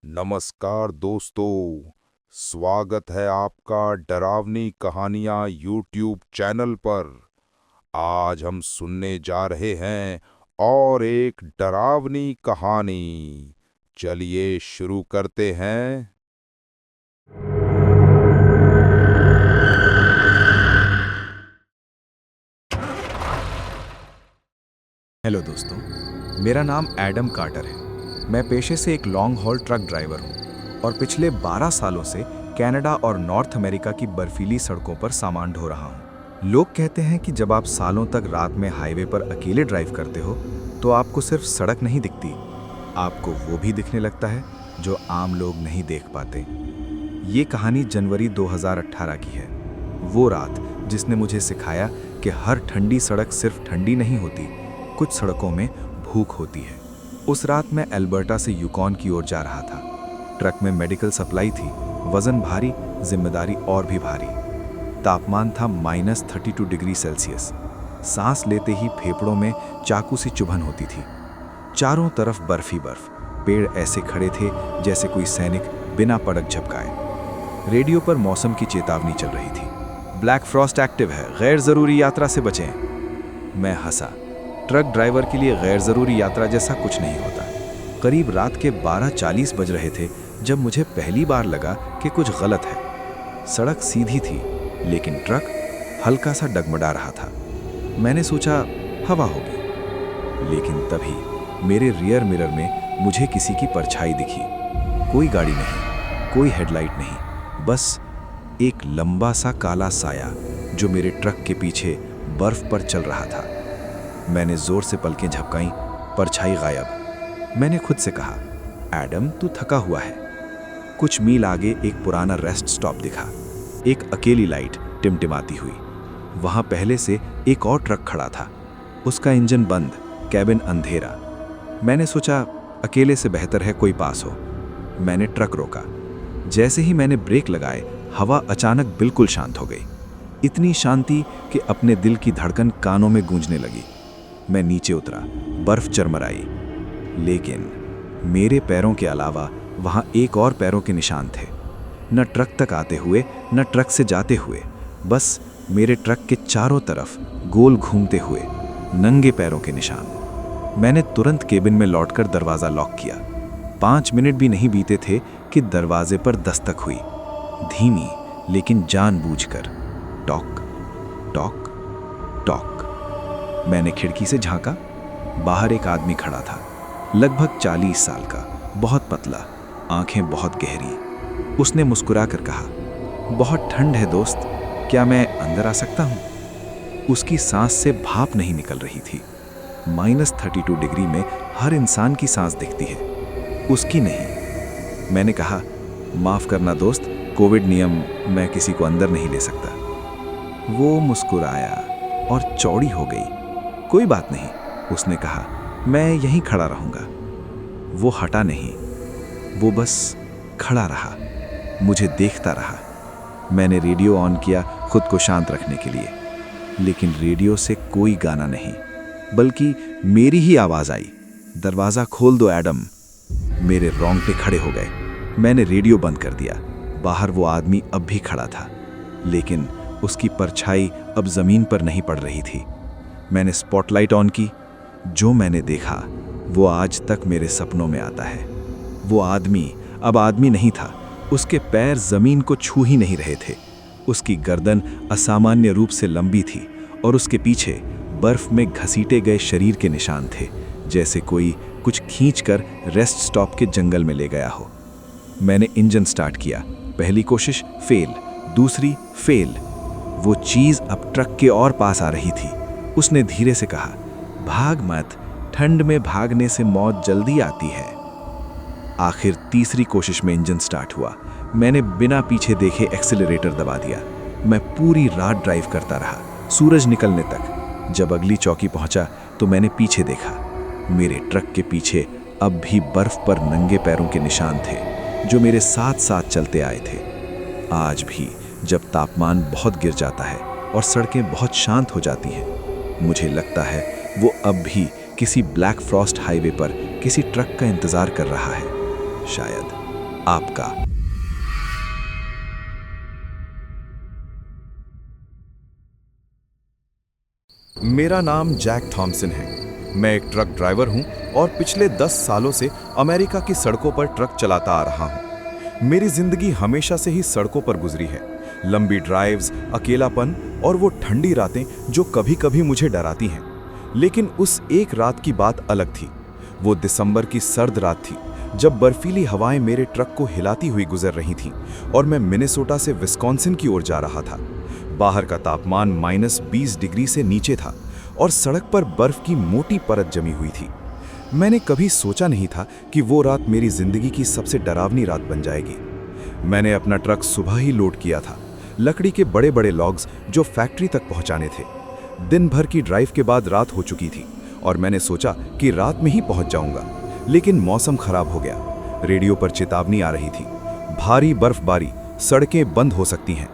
नमस्कार दोस्तों, स्वागत है आपका डरावनी कहानियाँ यूट्यूब चैनल पर। आज हम सुनने जा रहे हैं और एक डरावनी कहानी। चलिए शुरू करते हैं। हेलो दोस्तों, मेरा नाम एडम कार्टर है। मैं पेशे से एक लॉन्ग हॉल ट्रक ड्राइवर हूँ और पिछले 12 सालों से कनाडा और नॉर्थ अमेरिका की बर्फीली सड़कों पर सामान ढो रहा हूँ। लोग कहते हैं कि जब आप सालों तक रात में हाईवे पर अकेले ड्राइव करते हो तो आपको सिर्फ सड़क नहीं दिखती, आपको वो भी दिखने लगता है जो आम लोग नहीं देख पाते। ये कहानी जनवरी 2018 की है। वो रात जिसने मुझे सिखाया कि हर ठंडी सड़क सिर्फ ठंडी नहीं होती, कुछ सड़कों में भूख होती है। उस रात मैं अल्बर्टा से यूकॉन की ओर जा रहा था। ट्रक में मेडिकल सप्लाई थी, वजन भारी, जिम्मेदारी और भी भारी। तापमान था -32 डिग्री सेल्सियस। सांस लेते ही फेफड़ों में चाकू सी चुभन होती थी। चारों तरफ बर्फ ही बर्फ। पेड़ ऐसे खड़े थे जैसे कोई सैनिक बिना पड़क झपकाए। रेडियो पर मौसम की चेतावनी चल रही थी। ब्लैक फ्रॉस्ट एक्टिव है, गैर जरूरी यात्रा से बचें। मैं हंसा। ट्रक ड्राइवर के लिए गैर ज़रूरी यात्रा जैसा कुछ नहीं होता। करीब रात के 12:40 बज रहे थे जब मुझे पहली बार लगा कि कुछ गलत है। सड़क सीधी थी लेकिन ट्रक हल्का सा डगमगा रहा था। मैंने सोचा हवा होगी, लेकिन तभी मेरे रियर मिरर में मुझे किसी की परछाई दिखी। कोई गाड़ी नहीं, कोई हेडलाइट नहीं, बस एक लंबा सा काला साया जो मेरे ट्रक के पीछे बर्फ पर चल रहा था। मैंने जोर से पलकें झपकाईं, परछाई गायब। मैंने खुद से कहा, एडम तू थका हुआ है। कुछ मील आगे एक पुराना रेस्ट स्टॉप दिखा। एक अकेली लाइट टिमटिमाती हुई। वहां पहले से एक और ट्रक खड़ा था, उसका इंजन बंद, कैबिन अंधेरा। मैंने सोचा अकेले से बेहतर है कोई पास हो। मैंने ट्रक रोका। जैसे ही मैंने ब्रेक लगाए, हवा अचानक बिल्कुल शांत हो गई। इतनी शांति कि अपने दिल की धड़कन कानों में गूंजने लगी। मैं नीचे उतरा, बर्फ चरमराई, लेकिन मेरे पैरों के अलावा वहां एक और पैरों के निशान थे। न ट्रक तक आते हुए न ट्रक से जाते हुए, बस मेरे ट्रक के चारों तरफ गोल घूमते हुए नंगे पैरों के निशान। मैंने तुरंत केबिन में लौटकर दरवाज़ा लॉक किया। 5 मिनट भी नहीं बीते थे कि दरवाजे पर दस्तक हुई, धीमी लेकिन जानबूझकर। Talk talk talk. मैंने खिड़की से झांका। बाहर एक आदमी खड़ा था, लगभग 40 साल का, बहुत पतला, आंखें बहुत गहरी। उसने मुस्कुराकर कहा, बहुत ठंड है दोस्त, क्या मैं अंदर आ सकता हूँ? उसकी सांस से भाप नहीं निकल रही थी। -32 डिग्री में हर इंसान की सांस दिखती है, उसकी नहीं। मैंने कहा, माफ़ करना दोस्त, कोविड नियम, मैं किसी को अंदर नहीं ले सकता। वो मुस्कुराया और चौड़ी हो गई। कोई बात नहीं, उसने कहा, मैं यहीं खड़ा रहूंगा। वो हटा नहीं, वो बस खड़ा रहा, मुझे देखता रहा। मैंने रेडियो ऑन किया खुद को शांत रखने के लिए, लेकिन रेडियो से कोई गाना नहीं, बल्कि मेरी ही आवाज़ आई, दरवाज़ा खोल दो एडम। मेरे रोंगटे खड़े हो गए। मैंने रेडियो बंद कर दिया। बाहर वो आदमी अब भी खड़ा था, लेकिन उसकी परछाई अब ज़मीन पर नहीं पड़ रही थी। मैंने स्पॉटलाइट ऑन की। जो मैंने देखा वो आज तक मेरे सपनों में आता है। वो आदमी अब आदमी नहीं था, उसके पैर ज़मीन को छू ही नहीं रहे थे। उसकी गर्दन असामान्य रूप से लंबी थी और उसके पीछे बर्फ में घसीटे गए शरीर के निशान थे, जैसे कोई कुछ खींचकर रेस्ट स्टॉप के जंगल में ले गया हो। मैंने इंजन स्टार्ट किया। पहली कोशिश फेल, दूसरी फेल। वो चीज़ अब ट्रक के और पास आ रही थी। उसने धीरे से कहा, भाग मत, ठंड में भागने से मौत जल्दी आती है। आखिर तीसरी कोशिश में इंजन स्टार्ट हुआ। मैंने बिना पीछे देखे एक्सीलरेटर दबा दिया। मैं पूरी रात ड्राइव करता रहा, सूरज निकलने तक। जब अगली चौकी पहुंचा तो मैंने पीछे देखा। मेरे ट्रक के पीछे अब भी बर्फ पर नंगे पैरों के निशान थे, जो मेरे साथ साथ चलते आए थे। आज भी जब तापमान बहुत गिर जाता है और सड़कें बहुत शांत हो जाती हैं, मुझे लगता है वो अब भी किसी ब्लैक फ्रॉस्ट हाईवे पर किसी ट्रक का इंतज़ार कर रहा है, शायद। आपका। मेरा नाम जैक थॉम्सन है। मैं एक ट्रक ड्राइवर हूं और पिछले 10 सालों से अमेरिका की सड़कों पर ट्रक चलाता आ रहा हूं। मेरी जिंदगी हमेशा से ही सड़कों पर गुजरी है। लंबी ड्राइव्स, अकेलापन और वो ठंडी रातें जो कभी-कभी मुझे डराती हैं। लेकिन उस एक रात की बात अलग थी। वो दिसंबर की सर्द रात थी, जब बर्फीली हवाएं मेरे ट्रक को हिलाती हुई गुजर रही थीं और मैं मिनेसोटा से विस्कॉन्सिन की ओर जा रहा था। बाहर का तापमान -20 डिग्री से नीचे था और सड़क पर बर्फ की मोटी परत जमी हुई थी। मैंने कभी सोचा नहीं था कि वो रात मेरी जिंदगी की सबसे डरावनी रात बन जाएगी। मैंने अपना ट्रक सुबह ही लोड किया था, लकड़ी के बड़े बड़े लॉग्स जो फैक्ट्री तक पहुंचाने थे। दिन भर की ड्राइव के बाद रात हो चुकी थी और मैंने सोचा कि रात में ही पहुंच जाऊंगा, लेकिन मौसम खराब हो गया। रेडियो पर चेतावनी आ रही थी, भारी बर्फबारी, सड़कें बंद हो सकती हैं।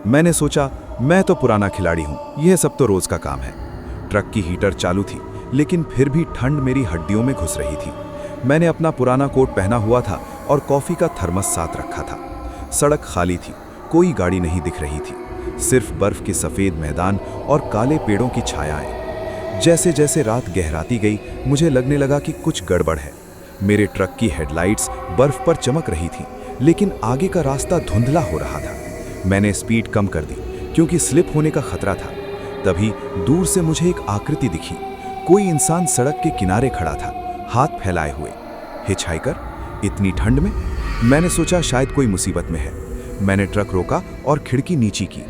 मैंने सोचा, मैं तो पुराना खिलाड़ी हूं, यह सब तो रोज का काम है। ट्रक की हीटर चालू थी, लेकिन फिर भी ठंड मेरी हड्डियों में घुस रही थी। मैंने अपना पुराना कोट पहना हुआ था और कॉफी का थर्मस साथ रखा था। सड़क खाली थी, कोई गाड़ी नहीं दिख रही थी, सिर्फ बर्फ के सफेद मैदान और काले पेड़ों की छायाएं। जैसे जैसे रात गहराती गई, मुझे लगने लगा कि कुछ गड़बड़ है। मेरे ट्रक की हेडलाइट्स बर्फ पर चमक रही थी, लेकिन आगे का रास्ता धुंधला हो रहा था। मैंने स्पीड कम कर दी क्योंकि स्लिप होने का खतरा था। तभी दूर से मुझे एक आकृति दिखी। कोई इंसान सड़क के किनारे खड़ा था, हाथ फैलाए हुए। हिचहाइकर? इतनी ठंड में? मैंने सोचा शायद कोई मुसीबत में है। मैंने ट्रक रोका और खिड़की नीची की।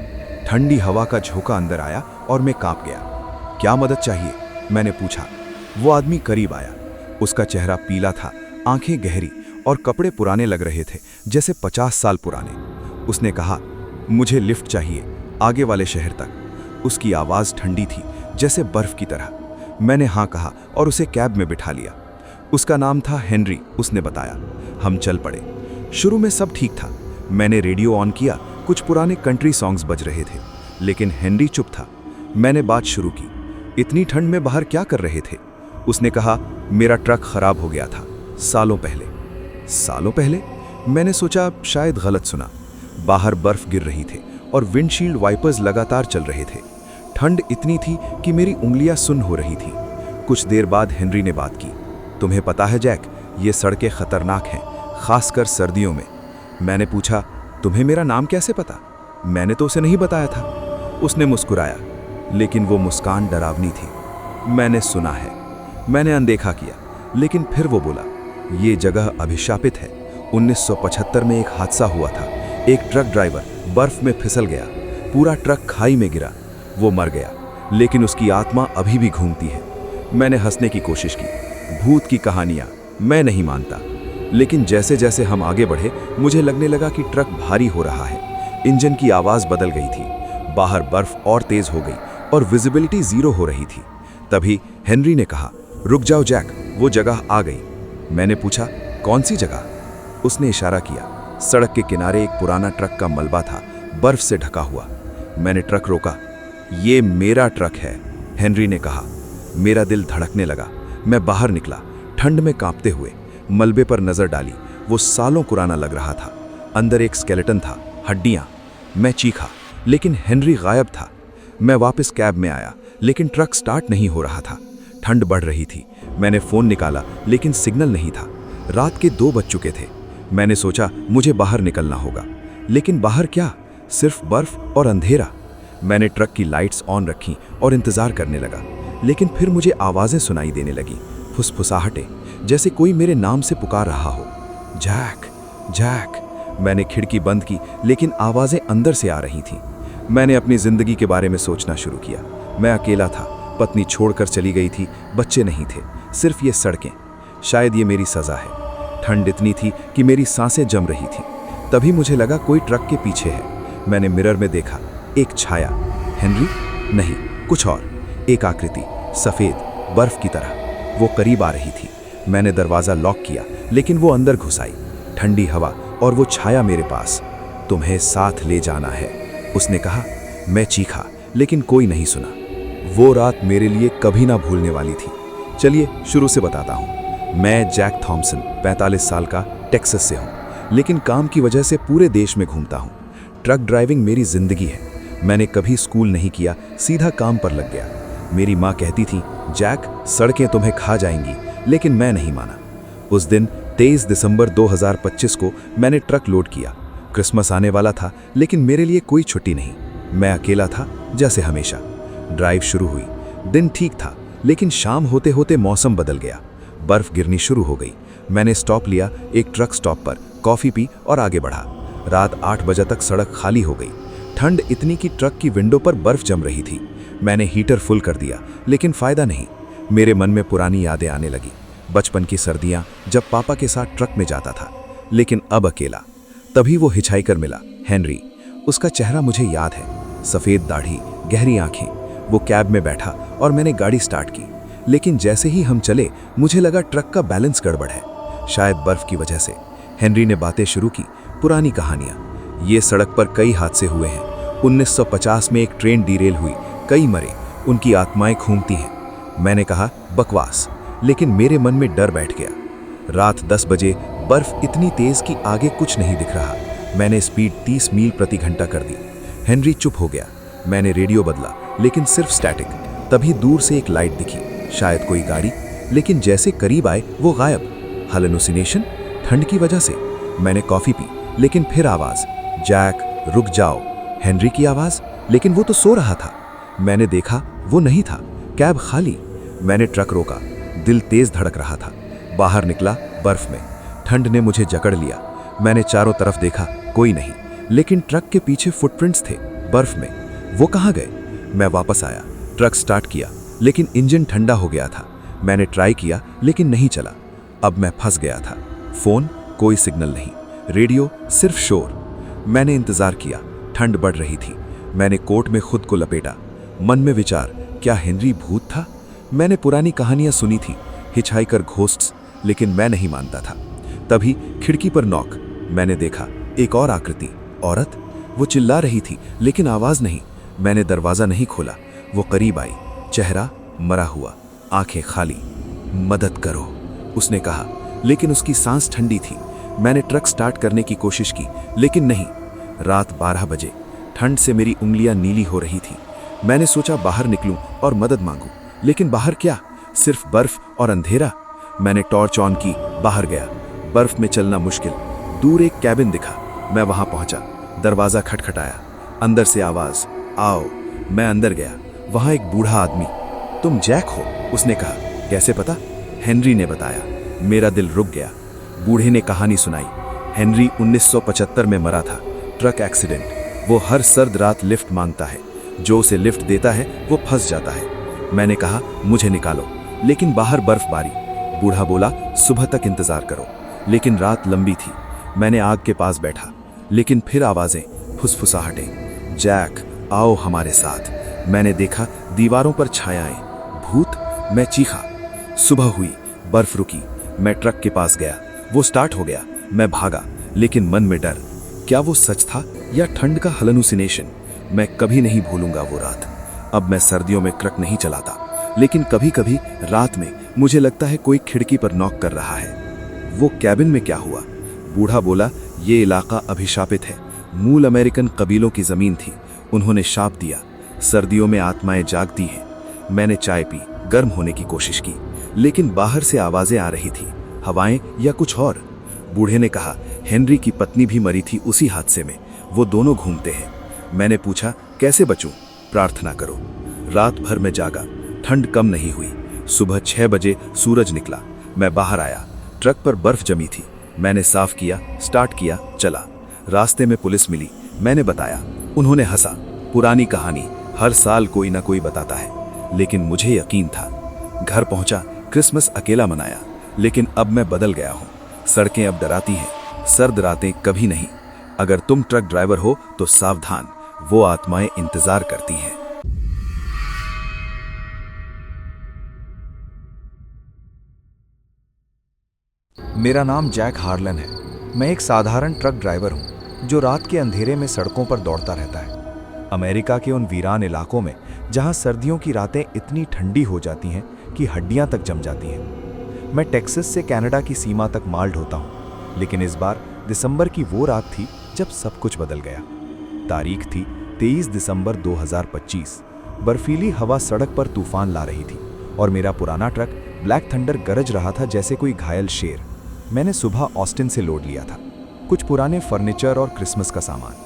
ठंडी हवा का झोंका अंदर आया और मैं कांप गया। क्या मदद चाहिए? मैंने पूछा। वो आदमी करीब आया। उसका चेहरा पीला था, आंखें गहरी और कपड़े पुराने लग रहे थे, जैसे 50 साल पुराने। उसने कहा, मुझे लिफ्ट चाहिए, आगे वाले शहर तक। उसकी आवाज़ ठंडी थी, जैसे बर्फ की तरह। मैंने हाँ कहा और उसे कैब में बिठा लिया। उसका नाम था हेनरी, उसने बताया। हम चल पड़े। शुरू में सब ठीक था। मैंने रेडियो ऑन किया, कुछ पुराने कंट्री सॉन्ग्स बज रहे थे, लेकिन हेनरी चुप था। मैंने बात शुरू की, इतनी ठंड में बाहर क्या कर रहे थे? उसने कहा, मेरा ट्रक खराब हो गया था सालों पहले। सालों पहले? मैंने सोचा शायद गलत सुना। बाहर बर्फ गिर रही थी और विंडशील्ड वाइपर्स लगातार चल रहे थे। ठंड इतनी थी कि मेरी उंगलियां सुन्न हो रही थी। कुछ देर बाद हेनरी ने बात की, तुम्हें पता है जैक, ये सड़कें खतरनाक हैं, खासकर सर्दियों में। मैंने पूछा, तुम्हें मेरा नाम कैसे पता? मैंने तो उसे नहीं बताया था। उसने मुस्कुराया, लेकिन वो मुस्कान डरावनी थी। मैंने सुना है। मैंने अनदेखा किया, लेकिन फिर वो बोला, ये जगह अभिशापित है। 1975 में एक हादसा हुआ था। एक ट्रक ड्राइवर बर्फ में फिसल गया, पूरा ट्रक खाई में गिरा। वो मर गया, लेकिन उसकी आत्मा अभी भी घूमती है। मैंने हंसने की कोशिश की। भूत की कहानियां, मैं नहीं मानता। लेकिन जैसे जैसे हम आगे बढ़े, मुझे लगने लगा कि ट्रक भारी हो रहा है। इंजन की आवाज़ बदल गई थी। बाहर बर्फ और तेज हो गई और विजिबिलिटी 0 हो रही थी। तभी हेनरी ने कहा, रुक जाओ जैक, वो जगह आ गई। मैंने पूछा, कौन सी जगह? उसने इशारा किया। सड़क के किनारे एक पुराना ट्रक का मलबा था, बर्फ से ढका हुआ। मैंने ट्रक रोका। ये मेरा ट्रक है, हेनरी ने कहा। मेरा दिल धड़कने लगा। मैं बाहर निकला, ठंड में कांपते हुए। मलबे पर नजर डाली, वो सालों पुराना लग रहा था। अंदर एक स्केलेटन था, हड्डियां। मैं चीखा, लेकिन हेनरी गायब था। मैं वापस कैब में आया, लेकिन ट्रक स्टार्ट नहीं हो रहा था। ठंड बढ़ रही थी। मैंने फ़ोन निकाला, लेकिन सिग्नल नहीं था। रात के 2 बज चुके थे। मैंने सोचा मुझे बाहर निकलना होगा, लेकिन बाहर क्या? सिर्फ बर्फ और अंधेरा। मैंने ट्रक की लाइट्स ऑन रखी और इंतज़ार करने लगा, लेकिन फिर मुझे आवाज़ें सुनाई देने लगी, फुसफुसाहटें, जैसे कोई मेरे नाम से पुकार रहा हो। Jack, Jack. मैंने खिड़की बंद की, लेकिन आवाज़ें अंदर से आ रही थीं। मैंने अपनी ज़िंदगी के बारे में सोचना शुरू किया। मैं अकेला था, पत्नी छोड़कर चली गई थी, बच्चे नहीं थे, सिर्फ ये सड़कें। शायद ये मेरी सज़ा है। ठंड इतनी थी कि मेरी सांसें जम रही थीं। तभी मुझे लगा कोई ट्रक के पीछे है। मैंने मिरर में देखा, एक छाया। हेनरी? नहीं, कुछ और। एक आकृति, सफ़ेद, बर्फ की तरह। वो करीब आ रही थी। मैंने दरवाज़ा लॉक किया, लेकिन वो अंदर घुस आई। ठंडी हवा और वो छाया मेरे पास। तुम्हें साथ ले जाना है, उसने कहा। मैं चीखा, लेकिन कोई नहीं सुना। वो रात मेरे लिए कभी ना भूलने वाली थी। चलिए शुरू से बताता हूँ। मैं जैक थॉम्सन, 45 साल का, टेक्सास से हूँ। लेकिन काम की वजह से पूरे देश में घूमता हूँ। ट्रक ड्राइविंग मेरी जिंदगी है। मैंने कभी स्कूल नहीं किया, सीधा काम पर लग गया। मेरी माँ कहती थी, जैक, सड़कें तुम्हें खा जाएंगी, लेकिन मैं नहीं माना। उस दिन 23 दिसंबर 2025 को मैंने ट्रक लोड किया। क्रिसमस आने वाला था, लेकिन मेरे लिए कोई छुट्टी नहीं। मैं अकेला था, जैसे हमेशा। ड्राइव शुरू हुई। दिन ठीक था, लेकिन शाम होते होते मौसम बदल गया। बर्फ गिरनी शुरू हो गई। मैंने स्टॉप लिया, एक ट्रक स्टॉप पर, कॉफ़ी पी और आगे बढ़ा। रात 8 बजे तक सड़क खाली हो गई। ठंड इतनी कि ट्रक की विंडो पर बर्फ जम रही थी। मैंने हीटर फुल कर दिया, लेकिन फ़ायदा नहीं। मेरे मन में पुरानी यादें आने लगी। बचपन की सर्दियाँ, जब पापा के साथ ट्रक में जाता था, लेकिन अब अकेला। तभी वो हिचहाइकर मिला, हेनरी। उसका चेहरा मुझे याद है। सफ़ेद दाढ़ी, गहरी आंखें। वो कैब में बैठा और मैंने गाड़ी स्टार्ट की। लेकिन जैसे ही हम चले, मुझे लगा ट्रक का बैलेंस गड़बड़ है, शायद बर्फ की वजह से। हेनरी ने बातें शुरू की, पुरानी कहानियाँ। ये सड़क पर कई हादसे हुए हैं। 1950 में एक ट्रेन डीरेल हुई, कई मरे, उनकी आत्माएं घूमती हैं। मैंने कहा, बकवास, लेकिन मेरे मन में डर बैठ गया। रात 10 बजे बर्फ इतनी तेज कि आगे कुछ नहीं दिख रहा। मैंने स्पीड 30 मील प्रति घंटा कर दी। हेनरी चुप हो गया। मैंने रेडियो बदला, लेकिन सिर्फ स्टैटिक। तभी दूर से एक लाइट दिखी, शायद कोई गाड़ी, लेकिन जैसे करीब आए वो गायब। हेलुसिनेशन? ठंड की वजह से? मैंने कॉफ़ी पी, लेकिन फिर आवाज़, जैक, रुक जाओ। हेनरी की आवाज़, लेकिन वो तो सो रहा था। मैंने देखा, वो नहीं था। कैब खाली। मैंने ट्रक रोका। दिल तेज धड़क रहा था। बाहर निकला, बर्फ में। ठंड ने मुझे जकड़ लिया। मैंने चारों तरफ देखा, कोई नहीं, लेकिन ट्रक के पीछे फुटप्रिंट्स थे, बर्फ में। वो कहाँ गए? मैं वापस आया, ट्रक स्टार्ट किया, लेकिन इंजन ठंडा हो गया था। मैंने ट्राई किया, लेकिन नहीं चला। अब मैं फंस गया था। फ़ोन, कोई सिग्नल नहीं। रेडियो, सिर्फ शोर। मैंने इंतज़ार किया। ठंड बढ़ रही थी। मैंने कोट में खुद को लपेटा। मन में विचार, क्या हेनरी भूत था? मैंने पुरानी कहानियां सुनी थी, हिचहाइकर, घोस्ट्स, लेकिन मैं नहीं मानता था। तभी खिड़की पर नॉक। मैंने देखा, एक और आकृति, औरत। वो चिल्ला रही थी, लेकिन आवाज़ नहीं। मैंने दरवाज़ा नहीं खोला। वो करीब आई, चेहरा मरा हुआ, आंखें खाली। मदद करो, उसने कहा, लेकिन उसकी सांस ठंडी थी। मैंने ट्रक स्टार्ट करने की कोशिश की, लेकिन नहीं। रात 12 बजे, ठंड से मेरी उंगलियां नीली हो रही थी। मैंने सोचा बाहर निकलूं और मदद मांगूं, लेकिन बाहर क्या? सिर्फ बर्फ और अंधेरा। मैंने टॉर्च ऑन की, बाहर गया। बर्फ में चलना मुश्किल। दूर एक कैबिन दिखा। मैं वहां पहुंचा। दरवाज़ा खटखटाया। अंदर से आवाज़, आओ। मैं अंदर गया। वहां एक बूढ़ा आदमी। तुम जैक हो? उसने कहा। कैसे पता? हेनरी ने बताया। मेरा दिल रुक गया। बूढ़े ने कहानी सुनाई। हेनरी 1975 में मरा था, ट्रक एक्सीडेंट। वो हर सर्द रात लिफ्ट मांगता है। जो उसे लिफ्ट देता है वो फंस जाता है। मैंने कहा, मुझे निकालो, लेकिन बाहर बर्फबारी। बूढ़ा बोला, सुबह तक इंतजार करो। लेकिन रात लंबी थी। मैंने आग के पास बैठा, लेकिन फिर आवाज़ें, फुसफुसाहटें, जैक, आओ हमारे साथ। मैंने देखा, दीवारों पर छायाएं, भूत। मैं चीखा। सुबह हुई, बर्फ रुकी। मैं ट्रक के पास गया। वो स्टार्ट हो गया। मैं भागा, लेकिन मन में डर। क्या वो सच था या ठंड का हेलुसिनेशन? मैं कभी नहीं भूलूंगा वो रात। अब मैं सर्दियों में ट्रक नहीं चलाता, लेकिन कभी कभी रात में मुझे लगता है कोई खिड़की पर नॉक कर रहा है। वो कैबिन में क्या हुआ? बूढ़ा बोला, ये इलाका अभिशापित है। मूल अमेरिकन कबीलों की ज़मीन थी। उन्होंने शाप दिया। सर्दियों में आत्माएं जागती हैं। मैंने चाय पी, गर्म होने की कोशिश की, लेकिन बाहर से आवाज़ें आ रही थी, हवाएं या कुछ और। बूढ़े ने कहा, हेनरी की पत्नी भी मरी थी उसी हादसे में। वो दोनों घूमते हैं। मैंने पूछा, कैसे बचूं? प्रार्थना करो। रात भर में जागा। ठंड कम नहीं हुई। सुबह 6 बजे सूरज निकला। मैं बाहर आया। ट्रक पर बर्फ जमी थी। मैंने साफ किया, स्टार्ट किया, चला। रास्ते में पुलिस मिली। मैंने बताया। उन्होंने हंसा। पुरानी कहानी, हर साल कोई ना कोई बताता है, लेकिन मुझे यकीन था। घर पहुंचा। क्रिसमस अकेला मनाया, लेकिन अब मैं बदल गया हूं। सड़कें अब डराती हैं, सर्द रातें कभी नहीं। अगर तुम ट्रक ड्राइवर हो तो सावधान, वो आत्माएं इंतजार करती हैं। मेरा नाम जैक हार्लन है। मैं एक साधारण ट्रक ड्राइवर हूँ जो रात के अंधेरे में सड़कों पर दौड़ता रहता है। अमेरिका के उन वीरान इलाकों में जहाँ सर्दियों की रातें इतनी ठंडी हो जाती हैं कि हड्डियाँ तक जम जाती हैं। मैं टेक्सास से कनाडा की सीमा तक माल ढोता हूँ, लेकिन इस बार दिसंबर की वो रात थी जब सब कुछ बदल गया। तारीख थी 23 दिसंबर 2025। बर्फीली हवा सड़क पर तूफान ला रही थी और मेरा पुराना ट्रक ब्लैक थंडर गरज रहा था जैसे कोई घायल शेर। मैंने सुबह ऑस्टिन से लोड लिया था, कुछ पुराने फर्नीचर और क्रिसमस का सामान।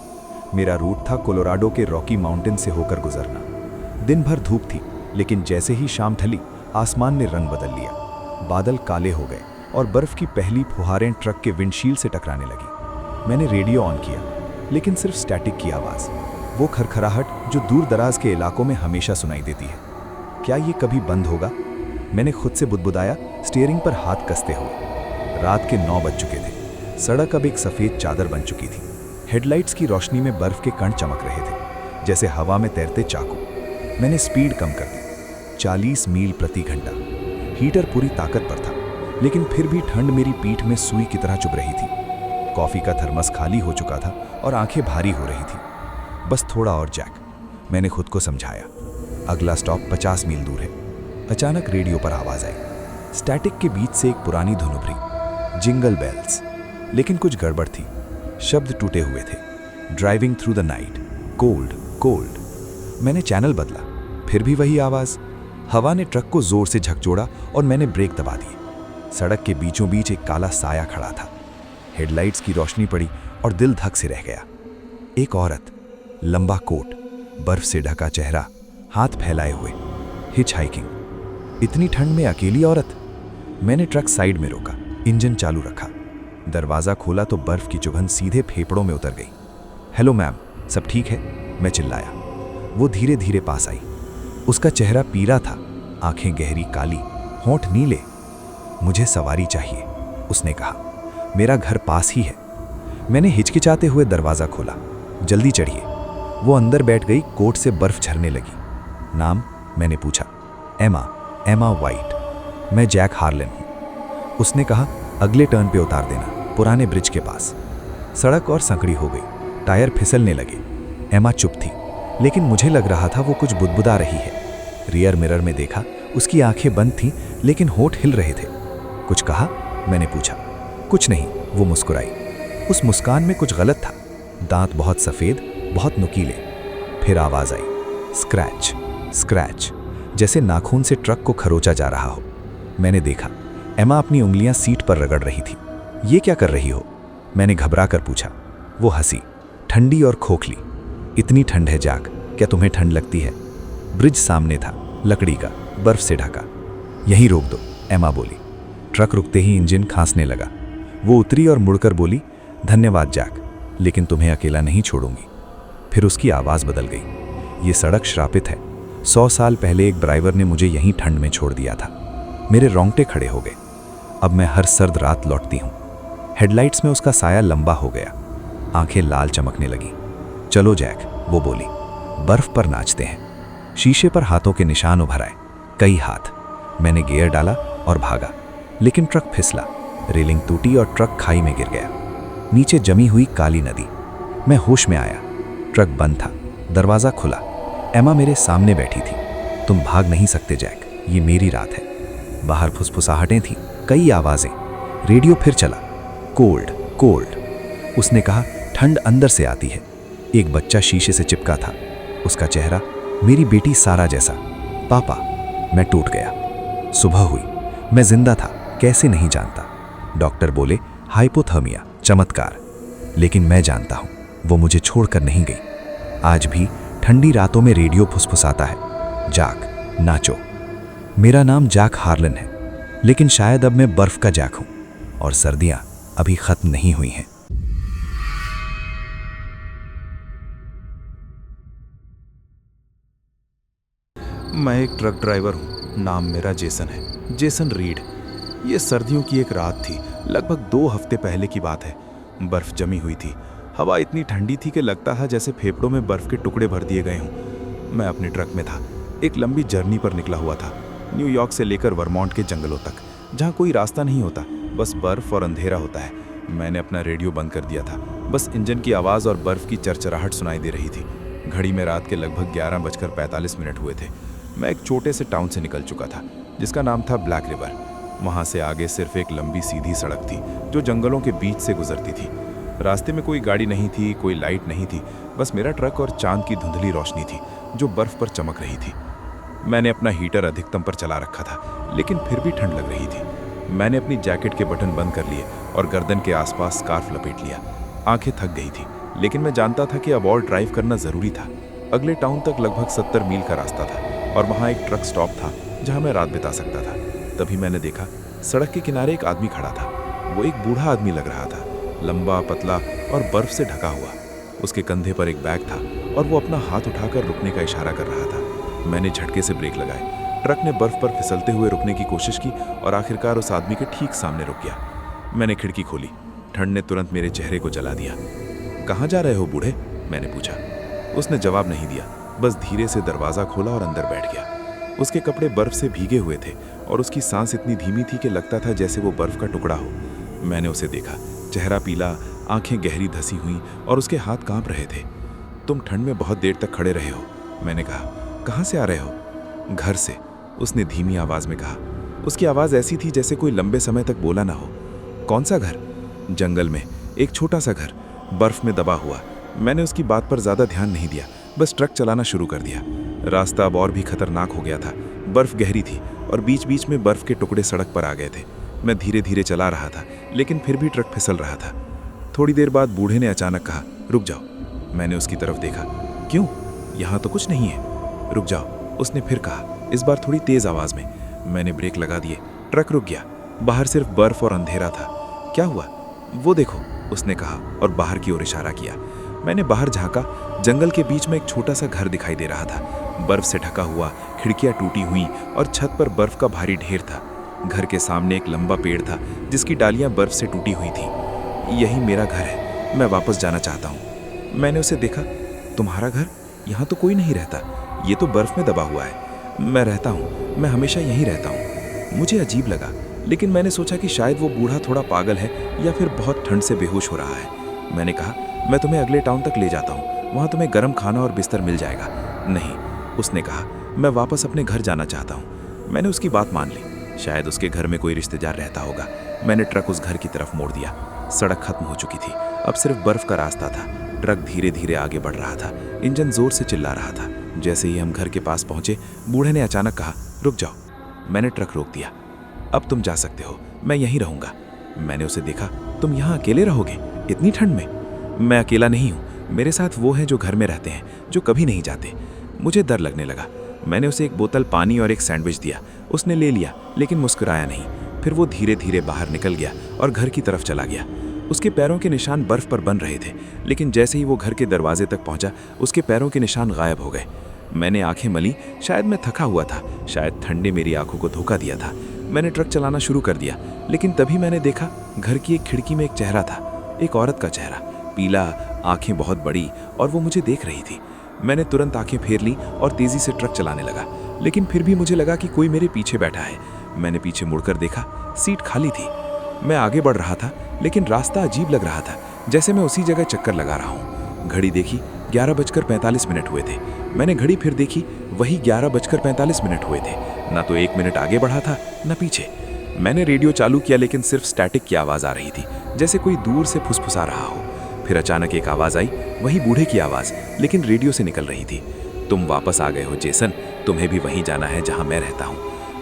मेरा रूट था कोलोराडो के रॉकी माउंटेन से होकर गुजरना। दिन भर धूप थी, लेकिन जैसे ही शाम ढली आसमान ने रंग बदल लिया। बादल काले हो गए और बर्फ की पहली फुहारें ट्रक के विंडशील्ड से टकराने लगी। मैंने रेडियो ऑन किया, लेकिन सिर्फ स्टैटिक की आवाज़, वो खरखराहट जो दूर दराज के इलाकों में हमेशा सुनाई देती है। क्या ये कभी बंद होगा? मैंने खुद से बुदबुदाया, स्टीयरिंग पर हाथ कसते हुए। रात के 9 बज चुके थे। सड़क अब एक सफ़ेद चादर बन चुकी थी। हेडलाइट्स की रोशनी में बर्फ के कण चमक रहे थे, जैसे हवा में तैरते चाकू। मैंने स्पीड कम कर दी, 40 मील प्रति घंटा। हीटर पूरी ताकत पर था, लेकिन फिर भी ठंड मेरी पीठ में सुई की तरह चुभ रही थी। कॉफ़ी का थर्मस खाली हो चुका था और आंखें भारी हो रही थी। बस थोड़ा और जैक, मैंने खुद को समझाया। अगला स्टॉप 50 मील दूर है। अचानक रेडियो पर आवाज़ आई। स्टैटिक के बीच से एक पुरानी धुन उभरी, जिंगल बेल्स। लेकिन कुछ गड़बड़ थी। शब्द टूटे हुए थे। Driving through the night, cold cold. मैंने चैनल बदला, फिर भी वही आवाज़। हवा ने ट्रक को जोर से झकझोड़ा और मैंने ब्रेक दबा दिए। सड़क के बीचों बीच एक काला साया खड़ा था। हेडलाइट्स की रोशनी पड़ी और दिल धक से रह गया। एक औरत, लंबा कोट, बर्फ से ढका चेहरा, हाथ फैलाए हुए, हिच हाइकिंग। इतनी ठंड में अकेली औरत। मैंने ट्रक साइड में रोका, इंजन चालू रखा। दरवाज़ा खोला तो बर्फ की चुभन सीधे फेफड़ों में उतर गई। हेलो मैम, सब ठीक है? मैं चिल्लाया। वो धीरे धीरे पास आई। उसका चेहरा पीला था, आंखें गहरी काली, होंठ नीले। मुझे सवारी चाहिए, उसने कहा। मेरा घर पास ही है। मैंने हिचकिचाते हुए दरवाज़ा खोला। जल्दी चढ़िए। वो अंदर बैठ गई, कोट से बर्फ झरने लगी। नाम? मैंने पूछा। एमा वाइट। मैं जैक हार्लन हूँ। उसने कहा, अगले टर्न पे उतार देना, पुराने ब्रिज के पास। सड़क और संकड़ी हो गई, टायर फिसलने लगे। एमा चुप थी, लेकिन मुझे लग रहा था वो कुछ बुदबुदा रही है। रियर मिरर में देखा, उसकी आंखें बंद थीं, लेकिन होंठ हिल रहे थे। कुछ कहा? मैंने पूछा। कुछ नहीं, वो मुस्कुराई। उस मुस्कान में कुछ गलत था। दांत बहुत सफ़ेद, बहुत नुकीले। फिर आवाज़ आई, स्क्रैच स्क्रैच, जैसे नाखून से ट्रक को खरोचा जा रहा हो। मैंने देखा, एमा अपनी उंगलियां सीट पर रगड़ रही थी। ये क्या कर रही हो? मैंने घबरा कर पूछा। वो हंसी, ठंडी और खोखली। इतनी ठंड है जैक, क्या तुम्हें ठंड लगती है? ब्रिज सामने था, लकड़ी का, बर्फ से ढका। यहीं रोक दो, एमा बोली। ट्रक रुकते ही इंजन खांसने लगा। वो उतरी और मुड़कर बोली, धन्यवाद जैक, लेकिन तुम्हें अकेला नहीं छोड़ूंगी। फिर उसकी आवाज़ बदल गई। ये सड़क श्रापित है। 100 साल पहले एक ड्राइवर ने मुझे यहीं ठंड में छोड़ दिया था। मेरे रोंगटे खड़े हो गए। अब मैं हर सर्द रात लौटती हूँ। हेडलाइट्स में उसका साया लंबा हो गया, आंखें लाल चमकने लगी। चलो जैक, वो बोली, बर्फ पर नाचते हैं। शीशे पर हाथों के निशान उभर आए, कई हाथ। मैंने गियर डाला और भागा, लेकिन ट्रक फिसला, रेलिंग टूटी और ट्रक खाई में गिर गया। नीचे जमी हुई काली नदी। मैं होश में आया। ट्रक बंद था, दरवाज़ा खुला। एमा मेरे सामने बैठी थी। तुम भाग नहीं सकते जैक, ये मेरी रात है। बाहर फुसफुसाहटें थीं, कई आवाज़ें। रेडियो फिर चला, कोल्ड कोल्ड। उसने कहा, ठंड अंदर से आती है। एक बच्चा शीशे से चिपका था, उसका चेहरा मेरी बेटी सारा जैसा। पापा। मैं टूट गया। सुबह हुई, मैं जिंदा था, कैसे नहीं जानता। डॉक्टर बोले, हाइपोथर्मिया, चमत्कार। लेकिन मैं जानता हूँ, वो मुझे छोड़कर नहीं गई। आज भी ठंडी रातों में रेडियो फुसफुसाता है, जैक नाचो। मेरा नाम जैक हार्लन है, लेकिन शायद अब मैं बर्फ का जैक हूँ और सर्दियाँ अभी खत्म नहीं हुई हैं। मैं एक ट्रक ड्राइवर हूँ, नाम मेरा जेसन है, जेसन रीड। ये सर्दियों की एक रात थी, लगभग 2 हफ्ते पहले की बात है। बर्फ जमी हुई थी, हवा इतनी ठंडी थी कि लगता था जैसे फेफड़ों में बर्फ के टुकड़े भर दिए गए हों। मैं अपने ट्रक में था, एक लंबी जर्नी पर निकला हुआ था, न्यूयॉर्क से लेकर वर्मोंट के जंगलों तक, जहाँ कोई रास्ता नहीं होता, बस बर्फ और अंधेरा होता है। मैंने अपना रेडियो बंद कर दिया था, बस इंजन की आवाज़ और बर्फ की चरचराहट सुनाई दे रही थी। घड़ी में रात के लगभग 11:45 हुए थे। मैं एक छोटे से टाउन से निकल चुका था, जिसका नाम था ब्लैक रिवर। वहाँ से आगे सिर्फ एक लंबी सीधी सड़क थी, जो जंगलों के बीच से गुजरती थी। रास्ते में कोई गाड़ी नहीं थी, कोई लाइट नहीं थी, बस मेरा ट्रक और चांद की धुंधली रोशनी थी जो बर्फ पर चमक रही थी। मैंने अपना हीटर अधिकतम पर चला रखा था, लेकिन फिर भी ठंड लग रही थी। मैंने अपनी जैकेट के बटन बंद कर लिए और गर्दन के आसपास स्कार्फ लपेट लिया। आंखें थक गई थी, लेकिन मैं जानता था कि अब और ड्राइव करना ज़रूरी था। अगले टाउन तक लगभग 70 मील का रास्ता था और वहाँ एक ट्रक स्टॉप था जहाँ मैं रात बिता सकता था। तभी मैंने देखा सड़क के किनारे एक आदमी खड़ा था। वो एक बूढ़ा आदमी लग रहा था, लंबा, पतला और बर्फ से ढका हुआ। उसके कंधे पर एक बैग था और वो अपना हाथ उठाकर रुकने का इशारा कर रहा था। मैंने झटके से ब्रेक लगाए। ट्रक ने बर्फ पर फिसलते हुए रुकने की कोशिश की और आखिरकार उस आदमी के ठीक सामने रुक गया। मैंने खिड़की खोली। ठंड ने तुरंत मेरे चेहरे को जला दिया। कहाँ जा रहे हो बूढ़े? मैंने पूछा। उसने जवाब नहीं दिया, बस धीरे से दरवाज़ा खोला और अंदर बैठ गया। उसके कपड़े बर्फ से भीगे हुए थे और उसकी सांस इतनी धीमी थी कि लगता था जैसे वो बर्फ का टुकड़ा हो। मैंने उसे देखा, चेहरा पीला, आंखें गहरी धसी हुई और उसके हाथ कांप रहे थे। तुम ठंड में बहुत देर तक खड़े रहे हो, मैंने कहा। कहाँ से आ रहे हो? घर से, उसने धीमी आवाज़ में कहा। उसकी आवाज़ ऐसी थी जैसे कोई लंबे समय तक बोला ना हो। कौन सा घर? जंगल में एक छोटा सा घर, बर्फ में दबा हुआ। मैंने उसकी बात पर ज़्यादा ध्यान नहीं दिया, बस ट्रक चलाना शुरू कर दिया। रास्ता अब और भी खतरनाक हो गया था। बर्फ गहरी थी और बीच बीच में बर्फ के टुकड़े सड़क पर आ गए थे। मैं धीरे धीरे चला रहा था, लेकिन फिर भी ट्रक फिसल रहा था। थोड़ी देर बाद बूढ़े ने अचानक कहा, रुक जाओ। मैंने उसकी तरफ देखा। क्यों? यहाँ तो कुछ नहीं है। रुक जाओ, उसने फिर कहा, इस बार थोड़ी तेज आवाज़ में। मैंने ब्रेक लगा दिए। ट्रक रुक गया। बाहर सिर्फ बर्फ और अंधेरा था। क्या हुआ? वो देखो, उसने कहा और बाहर की ओर इशारा किया। मैंने बाहर झांका। जंगल के बीच में एक छोटा सा घर दिखाई दे रहा था, बर्फ से ढका हुआ, खिड़कियां टूटी हुई और छत पर बर्फ का भारी ढेर था। घर के सामने एक लंबा पेड़ था जिसकी डालियां बर्फ से टूटी हुई थी। यही मेरा घर है, मैं वापस जाना चाहता हूँ। मैंने उसे देखा। तुम्हारा घर? यहाँ तो कोई नहीं रहता, ये तो बर्फ में दबा हुआ है। मैं रहता हूँ, मैं हमेशा यहीं रहता हूँ। मुझे अजीब लगा, लेकिन मैंने सोचा कि शायद वो बूढ़ा थोड़ा पागल है या फिर बहुत ठंड से बेहोश हो रहा है। मैंने कहा, मैं तुम्हें अगले टाउन तक ले जाता हूँ, वहाँ तुम्हें गर्म खाना और बिस्तर मिल जाएगा। नहीं, उसने कहा, मैं वापस अपने घर जाना चाहता हूँ। मैंने उसकी बात मान ली। शायद उसके घर में कोई रिश्तेदार रहता होगा। मैंने ट्रक उस घर की तरफ मोड़ दिया। सड़क खत्म हो चुकी थी, अब सिर्फ बर्फ का रास्ता था। ट्रक धीरे धीरे आगे बढ़ रहा था। इंजन जोर से चिल्ला रहा था। जैसे ही हम घर के पास पहुंचे, बूढ़े ने अचानक कहा, रुक जाओ। मैंने ट्रक रोक दिया। अब तुम जा सकते हो, मैं यहीं रहूंगा। मैंने उसे देखा। तुम यहाँ अकेले रहोगे इतनी ठंड में? मैं अकेला नहीं हूँ, मेरे साथ वो हैं जो घर में रहते हैं, जो कभी नहीं जाते। मुझे डर लगने लगा। मैंने उसे एक बोतल पानी और एक सैंडविच दिया। उसने ले लिया, लेकिन मुस्कुराया नहीं। फिर वो धीरे धीरे बाहर निकल गया और घर की तरफ चला गया। उसके पैरों के निशान बर्फ पर बन रहे थे, लेकिन जैसे ही वो घर के दरवाजे तक पहुंचा, उसके पैरों के निशान गायब हो गए। मैंने आंखें मली। शायद मैं थका हुआ था, शायद ठंड ने मेरी आंखों को धोखा दिया था। मैंने ट्रक चलाना शुरू कर दिया, लेकिन तभी मैंने देखा घर की एक खिड़की में एक चेहरा था, एक औरत का चेहरा, पीला, आंखें बहुत बड़ी, और वो मुझे देख रही थी। मैंने तुरंत आंखें फेर ली और तेजी से ट्रक चलाने लगा, लेकिन फिर भी मुझे लगा कि कोई मेरे पीछे बैठा है। मैंने पीछे मुड़कर देखा, सीट खाली थी। मैं आगे बढ़ रहा था, लेकिन रास्ता अजीब लग रहा था, जैसे मैं उसी जगह चक्कर लगा रहा हूँ। घड़ी देखी, 11:45 हुए थे। मैंने घड़ी फिर देखी, वही 11:45 हुए थे। ना तो 1 मिनट आगे बढ़ा था, न पीछे। मैंने रेडियो चालू किया, लेकिन सिर्फ स्टैटिक की आवाज़ आ रही थी, जैसे कोई दूर से फुसफुसा रहा हो। फिर अचानक एक आवाज़ आई, वही बूढ़े की आवाज़, लेकिन रेडियो से निकल रही थी। तुम वापस आ गए हो जेसन, तुम्हें भी वहीं जाना है जहाँ मैं रहता हूँ।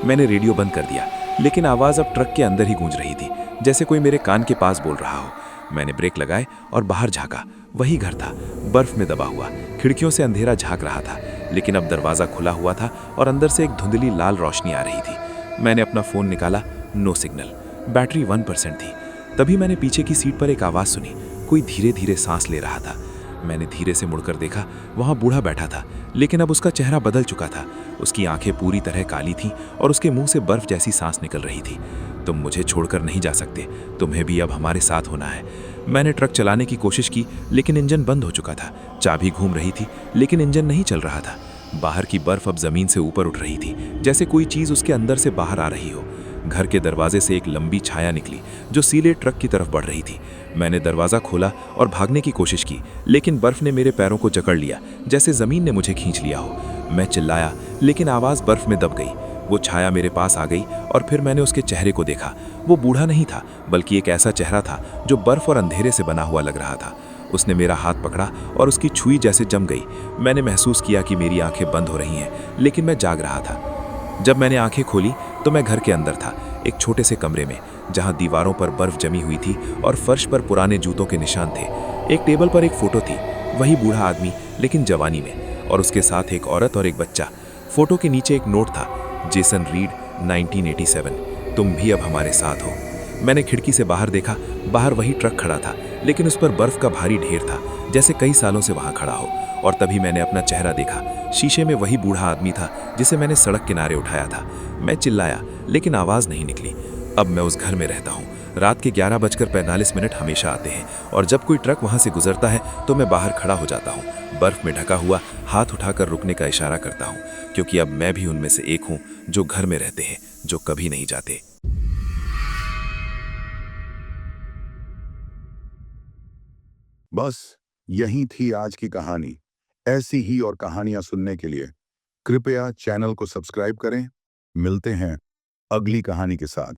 मैंने रेडियो बंद कर दिया, लेकिन आवाज़ अब ट्रक के अंदर ही गूंज रही थी, जैसे कोई मेरे कान के पास बोल रहा हो। मैंने ब्रेक लगाए और बाहर झाँका। वही घर था, बर्फ में दबा हुआ। खिड़कियों से अंधेरा झांक रहा था, लेकिन अब दरवाज़ा खुला हुआ था और अंदर से एक धुंधली लाल रोशनी आ रही थी। मैंने अपना फ़ोन निकाला, नो सिग्नल, बैटरी 1% थी। तभी मैंने पीछे की सीट पर एक आवाज़ सुनी, कोई धीरे धीरे सांस ले रहा था। मैंने धीरे से मुड़कर देखा, वहाँ बूढ़ा बैठा था, लेकिन अब उसका चेहरा बदल चुका था। उसकी आंखें पूरी तरह काली थीं और उसके मुंह से बर्फ जैसी सांस निकल रही थी। तुम मुझे छोड़कर नहीं जा सकते, तुम्हें भी अब हमारे साथ होना है। मैंने ट्रक चलाने की कोशिश की, लेकिन इंजन बंद हो चुका था। चाबी घूम रही थी, लेकिन इंजन नहीं चल रहा था। बाहर की बर्फ अब जमीन से ऊपर उठ रही थी, जैसे कोई चीज़ उसके अंदर से बाहर आ रही हो। घर के दरवाजे से एक लंबी छाया निकली, जो सीधे ट्रक की तरफ बढ़ रही थी। मैंने दरवाज़ा खोला और भागने की कोशिश की, लेकिन बर्फ ने मेरे पैरों को जकड़ लिया, जैसे ज़मीन ने मुझे खींच लिया हो। मैं चिल्लाया, लेकिन आवाज़ बर्फ में दब गई। वो छाया मेरे पास आ गई और फिर मैंने उसके चेहरे को देखा। वो बूढ़ा नहीं था, बल्कि एक ऐसा चेहरा था जो बर्फ और अंधेरे से बना हुआ लग रहा था। उसने मेरा हाथ पकड़ा और उसकी छुई जैसे जम गई। मैंने महसूस किया कि मेरी आंखें बंद हो रही हैं, लेकिन मैं जाग रहा था। जब मैंने आंखें खोली तो मैं घर के अंदर था, एक छोटे से कमरे में, जहां दीवारों पर बर्फ जमी हुई थी और फर्श पर पुराने जूतों के निशान थे। एक टेबल पर एक फोटो थी, वही बूढ़ा आदमी लेकिन जवानी में, और उसके साथ एक औरत और एक बच्चा। फोटो के नीचे एक नोट था, जेसन रीड 1987, तुम भी अब हमारे साथ हो। मैंने खिड़की से बाहर देखा। बाहर वही ट्रक खड़ा था, लेकिन उस पर बर्फ का भारी ढेर था, जैसे कई सालों से वहां खड़ा हो। और तभी मैंने अपना चेहरा देखा। शीशे में वही बूढ़ा आदमी था जिसे मैंने सड़क किनारे उठाया था। मैं चिल्लाया, लेकिन आवाज नहीं निकली। अब मैं उस घर में रहता हूँ। रात के 11:45 हमेशा आते हैं, और जब कोई ट्रक वहां से गुजरता है तो मैं बाहर खड़ा हो जाता हूँ, बर्फ में ढका हुआ, हाथ उठाकर रुकने का इशारा करता हूँ, क्योंकि अब मैं भी उनमें से एक हूँ जो घर में रहते हैं, जो कभी नहीं जाते। बस यही थी आज की कहानी। ऐसी ही और कहानियां सुनने के लिए कृपया चैनल को सब्सक्राइब करें। मिलते हैं अगली कहानी के साथ।